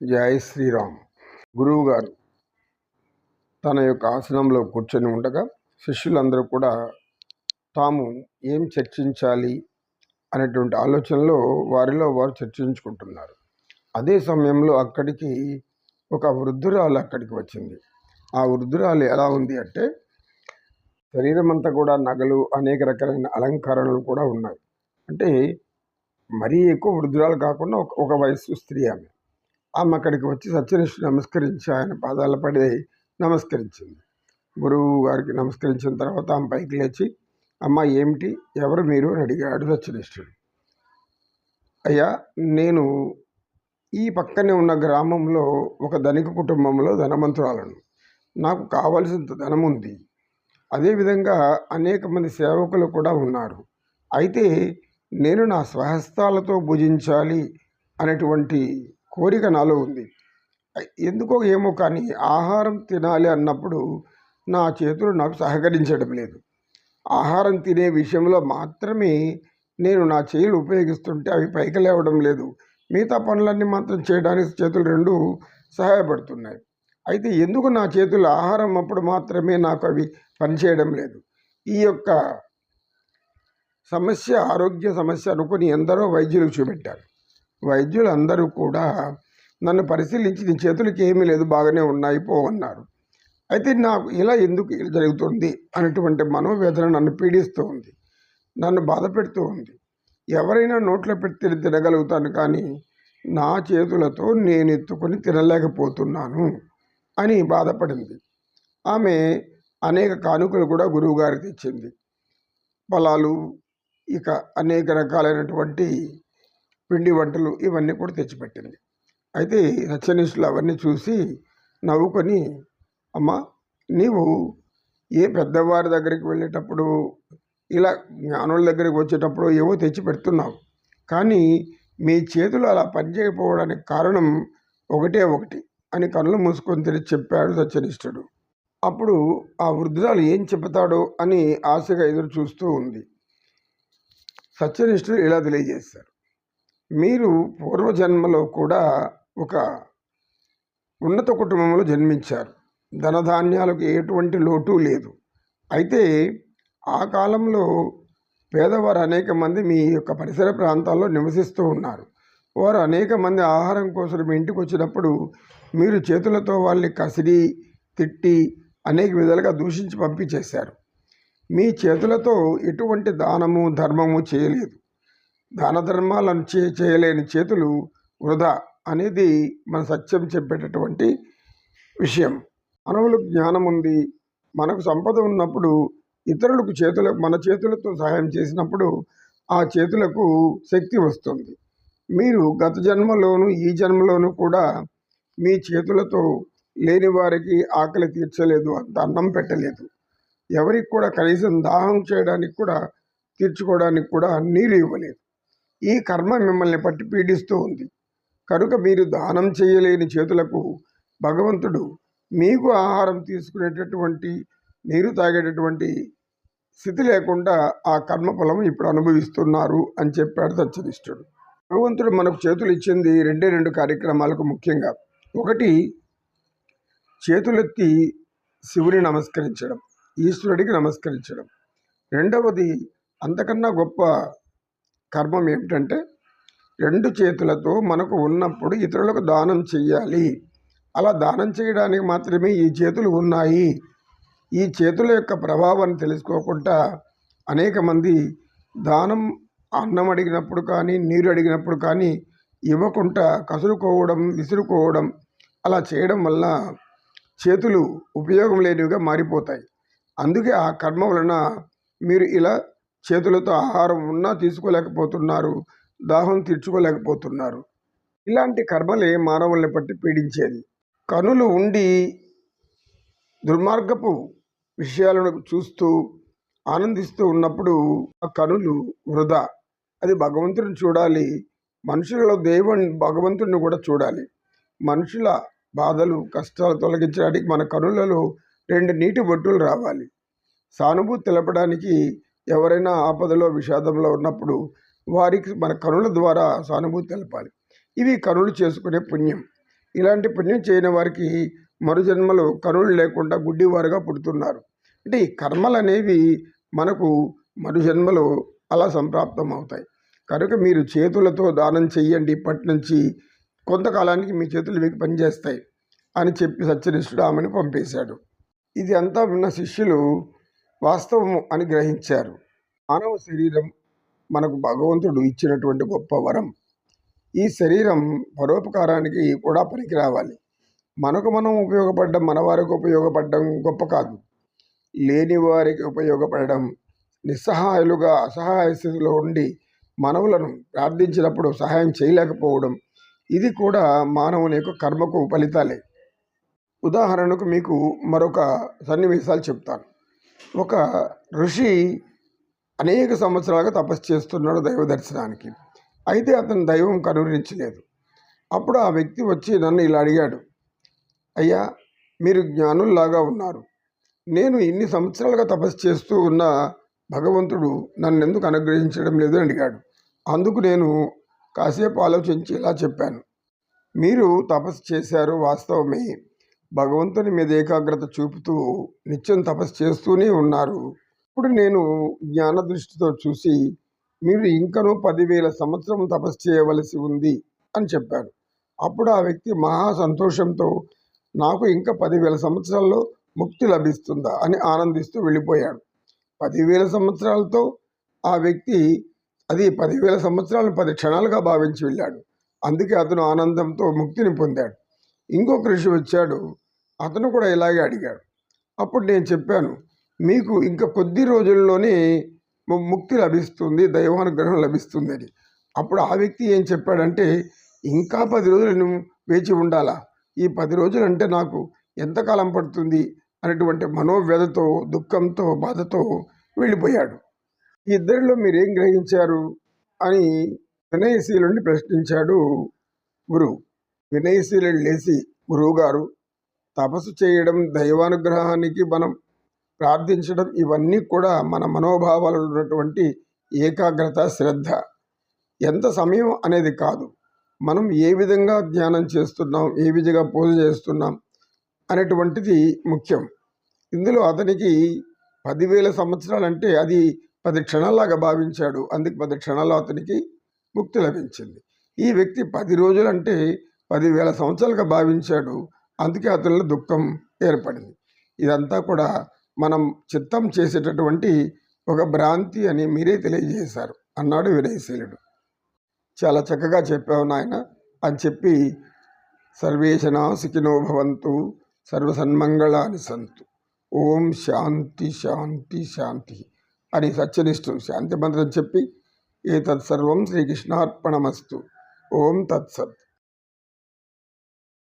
జై శ్రీరామ్. గురువు గారు తన యొక్క ఆసనంలో కూర్చొని ఉండగా శిష్యులందరూ కూడా తాము ఏం చర్చించాలి అనేటువంటి ఆలోచనలో వారిలో వారు చర్చించుకుంటున్నారు. అదే సమయంలో అక్కడికి ఒక వృద్ధురాలు అక్కడికి వచ్చింది. ఆ వృద్ధురాలు ఎలా ఉంది అంటే శరీరం అంతా కూడా నగలు, అనేక రకాలైన అలంకరణలు కూడా ఉన్నాయి. అంటే మరీ ఎక్కువ వృద్ధురాలు కాకుండా ఒక వయస్సు స్త్రీ ఆమె. ఆమె అక్కడికి వచ్చి సత్యనిష్ఠుడు నమస్కరించి ఆయన పాదాల పడి నమస్కరించింది. గురువు గారికి నమస్కరించిన తర్వాత ఆమె పైకి లేచి, అమ్మ ఏమిటి, ఎవరు మీరు అని అడిగాడు సత్యనిష్ఠుడు. అయ్యా, నేను ఈ పక్కనే ఉన్న గ్రామంలో ఒక ధనిక కుటుంబంలో ధనవంతురాలను. నాకు కావలసినంత ధనం ఉంది. అదేవిధంగా అనేక మంది సేవకులు కూడా ఉన్నారు. అయితే నేను నా స్వహస్తాలతో భుజించాలి అనేటువంటి కోరిక నాలో ఉంది. ఎందుకో ఏమో కానీ ఆహారం తినాలి అన్నప్పుడు నా చేతులు నాకు సహకరించడం లేదు. ఆహారం తినే విషయంలో మాత్రమే నేను నా చేతులు ఉపయోగిస్తుంటే అవి పైకి లేవడం లేదు. మిగతా పనులన్నీ మాత్రం చేయడానికి చేతులు రెండు సహాయపడుతున్నాయి. అయితే ఎందుకు నా చేతులు ఆహారం అప్పుడు మాత్రమే నాకు అవి పనిచేయడం లేదు? ఈ యొక్క సమస్య ఆరోగ్య సమస్య అనుకుని ఎందరో వైద్యులకు చూపెట్టారు. వైద్యులు అందరూ కూడా నన్ను పరిశీలించి నీ చేతులకి ఏమీ లేదు, బాగానే ఉన్నాయి పో అన్నారు. అయితే నాకు ఇలా ఎందుకు జరుగుతుంది అనేటువంటి మనోవేదన నన్ను పీడిస్తూ ఉంది, నన్ను బాధ పెడుతూ ఉంది. ఎవరైనా నోట్లో పెట్టి తినగలుగుతాను, కానీ నా చేతులతో నేను ఎత్తుకొని తినలేకపోతున్నాను అని బాధపడింది. ఆమె అనేక కానుకలు కూడా గురువుగారికి తెచ్చింది. ఫలాలు, ఇక అనేక రకాలైనటువంటి పిండి వంటలు ఇవన్నీ కూడా తెచ్చిపెట్టింది. అయితే సత్యనిష్ఠులు అవన్నీ చూసి నవ్వుకొని, అమ్మ నీవు ఏ పెద్దవారి దగ్గరికి వెళ్ళేటప్పుడు ఇలా జ్ఞానుల దగ్గరికి వచ్చేటప్పుడు ఏవో తెచ్చి పెడుతున్నావు, కానీ మీ చేతులు అలా పనిచేయకపోవడానికి కారణం ఒకటే ఒకటి అని కళ్ళు మూసుకొని తెరిచి చెప్పాడు సత్యనిష్ఠుడు. అప్పుడు ఆ వృద్ధురాలు ఏం చెబుతాడో అని ఆశగా ఎదురు చూస్తూ ఉంది. సత్యనిష్ఠుడు ఇలా తెలియజేశారు, మీరు పూర్వజన్మలో కూడా ఒక ఉన్నత కుటుంబంలో జన్మించారు. ధనధాన్యాలకు ఎటువంటి లోటు లేదు. అయితే ఆ కాలంలో పేదవారు అనేక మంది మీ యొక్క పరిసర ప్రాంతాల్లో నివసిస్తూ ఉన్నారు. వారు అనేక మంది ఆహారం కోసం మీ ఇంటికి వచ్చినప్పుడు మీరు చేతులతో వాళ్ళని కసిరి, తిట్టి, అనేక విధాలుగా దూషించి పంపించేశారు. మీ చేతులతో ఎటువంటి దానము, ధర్మము చేయలేదు. దాన ధర్మాలను చేయలేని చేతులు వృధా అనేది మన సత్యం చెప్పేటటువంటి విషయం. మానవులకు జ్ఞానం ఉంది, మనకు సంపద ఉన్నప్పుడు ఇతరులకు మన చేతులతో సహాయం చేసినప్పుడు ఆ చేతులకు శక్తి వస్తుంది. మీరు గత జన్మలోను ఈ జన్మలోను కూడా మీ చేతులతో లేని వారికి ఆకలి తీర్చలేదు, అంత అన్నం పెట్టలేదు. ఎవరికి కూడా కనీసం దాహం చేయడానికి కూడా, తీర్చుకోవడానికి కూడా నీరు ఇవ్వలేదు. ఈ కర్మ మిమ్మల్ని పట్టి పీడిస్తూ ఉంది. కనుక మీరు దానం చేయలేని చేతులకు భగవంతుడు మీకు ఆహారం తీసుకునేటటువంటి, నీరు తాగేటటువంటి స్థితి లేకుండా ఆ కర్మఫలం ఇప్పుడు అనుభవిస్తున్నారు అని చెప్పాడు సత్యనిష్ఠుడు. భగవంతుడు మనకు చేతులు ఇచ్చింది రెండు కార్యక్రమాలకు ముఖ్యంగా. ఒకటి, చేతులెత్తి శివుని నమస్కరించడం, ఈశ్వరుడికి నమస్కరించడం. రెండవది, అంతకన్నా గొప్ప కర్మం ఏమిటంటే రెండు చేతులతో మనకు ఉన్నప్పుడు ఇతరులకు దానం చెయ్యాలి. అలా దానం చేయడానికి మాత్రమే ఈ చేతులు ఉన్నాయి. ఈ చేతుల యొక్క ప్రభావాన్ని తెలుసుకోకుండా అనేక మంది దానం, అన్నం అడిగినప్పుడు కానీ, నీరు అడిగినప్పుడు కానీ ఇవ్వకుండా కసురుకోవడం, విసురుకోవడం, అలా చేయడం వల్ల చేతులు ఉపయోగం లేనివిగా మారిపోతాయి. అందుకే ఆ కర్మ వలన మీరు ఇలా చేతులతో ఆహారం ఉన్నా తీసుకోలేకపోతున్నారు, దాహం తీర్చుకోలేకపోతున్నారు. ఇలాంటి కర్మలే మానవుల్ని పట్టి పీడించేది. కనులు ఉండి దుర్మార్గపు విషయాలను చూస్తూ ఆనందిస్తూ ఉన్నప్పుడు ఆ కనులు వృధా. అది భగవంతుడిని చూడాలి, మనుషులలో భగవంతుడిని కూడా చూడాలి. మనుషుల బాధలు, కష్టాలు తొలగించడానికి మన కనులలో 2 నీటి బొట్టులు రావాలి. సానుభూతి తెలపడానికి ఎవరైనా ఆపదలో, విషాదంలో ఉన్నప్పుడు వారికి మన కనుల ద్వారా సానుభూతి తెలపాలి. ఇవి కనులు చేసుకునే పుణ్యం. ఇలాంటి పుణ్యం చేయని వారికి మరుజన్మలు కనులు లేకుండా గుడ్డివారుగా పుడుతున్నారు. అంటే ఈ కర్మలు అనేవి మనకు మరుజన్మలు అలా సంప్రాప్తం అవుతాయి. కనుక మీరు చేతులతో దానం చెయ్యండి, ఇప్పటి నుంచి కొంతకాలానికి మీ చేతులు మీకు పనిచేస్తాయి అని చెప్పి సత్యనిష్ఠుడు ఆమెను పంపేశాడు. ఇది అంతా విన్న శిష్యులు వాస్తవము అని గ్రహించారు. మానవ శరీరం మనకు భగవంతుడు ఇచ్చినటువంటి గొప్ప వరం. ఈ శరీరం పరోపకారానికి కూడా పనికి రావాలి. మనకు మనం ఉపయోగపడడం, మన వారికి ఉపయోగపడడం గొప్ప కాదు. లేని వారికి ఉపయోగపడడం, నిస్సహాయులుగా అసహాయ స్థితిలో ఉండి మానవులను ప్రార్థించినప్పుడు సహాయం చేయలేకపోవడం, ఇది కూడా మానవుని యొక్క కర్మకు ఫలితాలే. ఉదాహరణకు మీకు మరొక సన్నివేశాలు చెప్తాను. ఒక ఋషి అనేక సంవత్సరాలుగా తపస్సు చేస్తున్నాడు దైవ దర్శనానికి. అయితే అతను దైవం కనుగరించలేదు. అప్పుడు ఆ వ్యక్తి వచ్చి నన్ను ఇలా అడిగాడు, అయ్యా, మీరు జ్ఞానుల్లాగా ఉన్నారు, నేను ఇన్ని సంవత్సరాలుగా తపస్సు చేస్తూ ఉన్న భగవంతుడు నన్ను ఎందుకు అనుగ్రహించడం లేదు అని అడిగాడు. అందుకు నేను కాసేపు ఆలోచించి ఇలా చెప్పాను, మీరు తపస్సు చేశారు వాస్తవమే, భగవంతుని మీద ఏకాగ్రత చూపుతూ నిత్యం తపస్సు చేస్తూనే ఉన్నారు. ఇప్పుడు నేను జ్ఞాన దృష్టితో చూసి మీరు ఇంకనూ 10,000 సంవత్సరం తపస్సు చేయవలసి ఉంది అని చెప్పాను. అప్పుడు ఆ వ్యక్తి మహా సంతోషంతో నాకు ఇంకా 10,000 సంవత్సరాల్లో ముక్తి లభిస్తుందా అని ఆనందిస్తూ వెళ్ళిపోయాడు. 10,000 సంవత్సరాలతో ఆ వ్యక్తి అది 10,000 సంవత్సరాలను 10 క్షణాలుగా భావించి వెళ్ళాడు. అందుకే అతను ఆనందంతో ముక్తిని పొందాడు. ఇంకొక ఋషి వచ్చాడు, అతను కూడా ఇలాగే అడిగాడు. అప్పుడు నేను చెప్పాను, మీకు ఇంకా కొద్ది రోజుల్లోనే ముక్తి లభిస్తుంది, దైవానుగ్రహం లభిస్తుంది అని. అప్పుడు ఆ వ్యక్తి ఏం చెప్పాడంటే, ఇంకా 10 రోజులు వేచి ఉండాలా, ఈ 10 రోజులు అంటే నాకు ఎంతకాలం పడుతుంది అనేటువంటి మనోవ్యధతో, దుఃఖంతో, బాధతో వెళ్ళిపోయాడు. ఈ ఇద్దరిలో మీరేం గ్రహించారు అని వినయశీలుని ప్రశ్నించాడు గురువు. వినయశీలుడు లేచి, గురువుగారు, తపస్సు చేయడం, దైవానుగ్రహానికి మనం ప్రార్థించడం, ఇవన్నీ కూడా మన మనోభావాలలో ఉన్నటువంటి ఏకాగ్రత, శ్రద్ధ. ఎంత సమయం అనేది కాదు, మనం ఏ విధంగా ధ్యానం చేస్తున్నాం, ఏ విధంగా పూజ చేస్తున్నాం అనేటువంటిది ముఖ్యం. ఇందులో అతనికి 10,000 సంవత్సరాలు అంటే అది 10 క్షణాలాగా భావించాడు. అందుకు 10 క్షణాల్లో అతనికి ముక్తి లభించింది. ఈ వ్యక్తి 10 రోజులు అంటే 10,000 సంవత్సరాలుగా భావించాడు. అందుకే అతనిలో దుఃఖం ఏర్పడింది. ఇదంతా కూడా మనం చిత్తం చేసేటటువంటి ఒక భ్రాంతి అని మీరే తెలియజేశారు అన్నాడు వినయశీలుడు. చాలా చక్కగా చెప్పావు నాయన అని చెప్పి, సర్వేషనా సుఖినో భవంతు, సర్వసన్మంగళాని సంతు, ఓం శాంతి శాంతి శాంతి అని సత్యనిష్ఠుడు శాంతి మంత్రం చెప్పి, ఏతత్ సర్వం శ్రీకృష్ణార్పణమస్తు, ఓం తత్సత్.